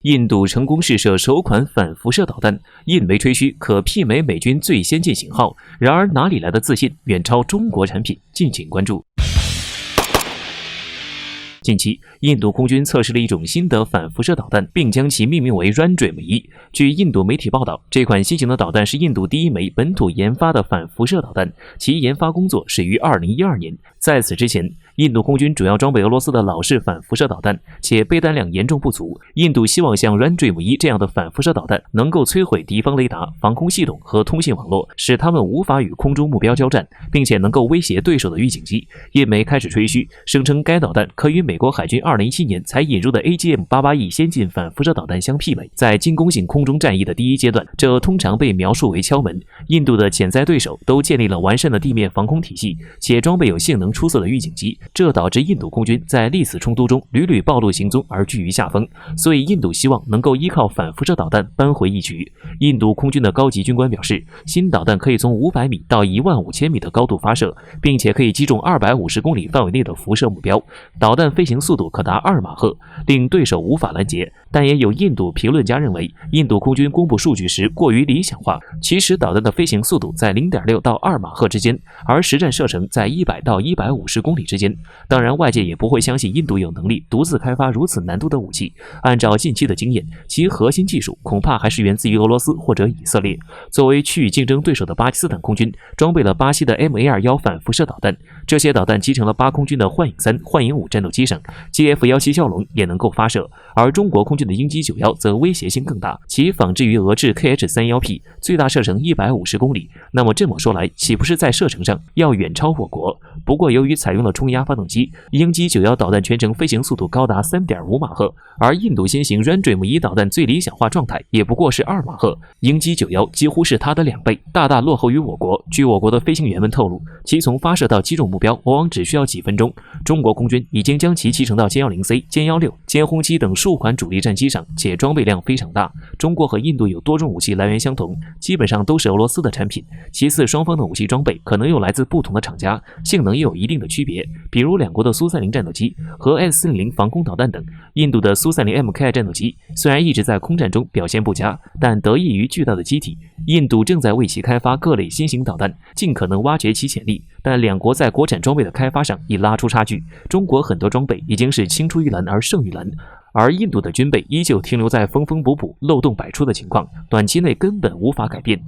印度成功试射首款反辐射导弹，印媒吹嘘可媲美美军最先进型号。然而哪里来的自信远超中国产品？敬请关注。近期，印度空军测试了一种新的反辐射导弹，并将其命名为 RANDREAM-1。据印度媒体报道，这款新型的导弹是印度第一枚本土研发的反辐射导弹，其研发工作始于2012年。在此之前，印度空军主要装备俄罗斯的老式反辐射导弹，且备弹量严重不足。印度希望像 RANDREAM-1这样的反辐射导弹能够摧毁敌方雷达、防空系统和通信网络，使他们无法与空中目标交战，并且能够威胁对手的预警机。印媒开始吹嘘，声称该导弹可与美国海军2017年才引入的 AGM-88E 先进反辐射导弹相媲美。在进攻性空中战役的第一阶段，这通常被描述为敲门。印度的潜在对手都建立了完善的地面防空体系，且装备有性能出色的预警机，这导致印度空军在历次冲突中屡屡暴露行踪而居于下风。所以印度希望能够依靠反辐射导弹扳回一局。印度空军的高级军官表示，新导弹可以从500米到15000米的高度发射，并且可以击中250公里范围内的辐射目标。导弹飞行速度可达2马赫，令对手无法拦截。但也有印度评论家认为，印度空军公布数据时过于理想化，其实导弹的飞行速度在 0.6 到2马赫之间，而实战射程在100到150公里之间。当然，外界也不会相信印度有能力独自开发如此难度的武器。按照近期的经验，其核心技术恐怕还是源自于俄罗斯或者以色列。作为区域竞争对手的巴基斯坦空军装备了巴西的 MA-21反辐射导弹，这些导弹集成了巴空军的幻影3、幻影5战斗机上 ，GF-17枭龙也能够发射。而中国空军的鹰击91则威胁性更大，其仿制于俄制 KH-31P， 最大射程150公里。那么这么说来，岂不是在射程上要远超我国？不过由于采用了冲压发动机，鹰击91导弹全程飞行速度高达 3.5 马赫，而印度新型 RANDREAM-1导弹最理想化状态也不过是2马赫，鹰击91几乎是它的2倍，大大落后于我国。据我国的飞行员们透露，其从发射到击中目标往往只需要几分钟。中国空军已经将其集成到歼10C、歼16、歼轰七等数款主力战机上，且装备量非常大。中国和印度有多种武器来源相同，基本上都是俄罗斯的产品。其次，双方的武器装备可能又来自不同的厂家，性能也有一定的区别，比如两国的苏30战斗机和 S400防空导弹等。印度的苏30 MKI 战斗机虽然一直在空战中表现不佳，但得益于巨大的机体，印度正在为其开发各类新型导弹，尽可能挖掘其潜力。但两国在国产装备的开发上已拉出差距，中国很多装备已经是青出于蓝而胜于蓝，而印度的军备依旧停留在缝缝补补、漏洞百出的情况，短期内根本无法改变。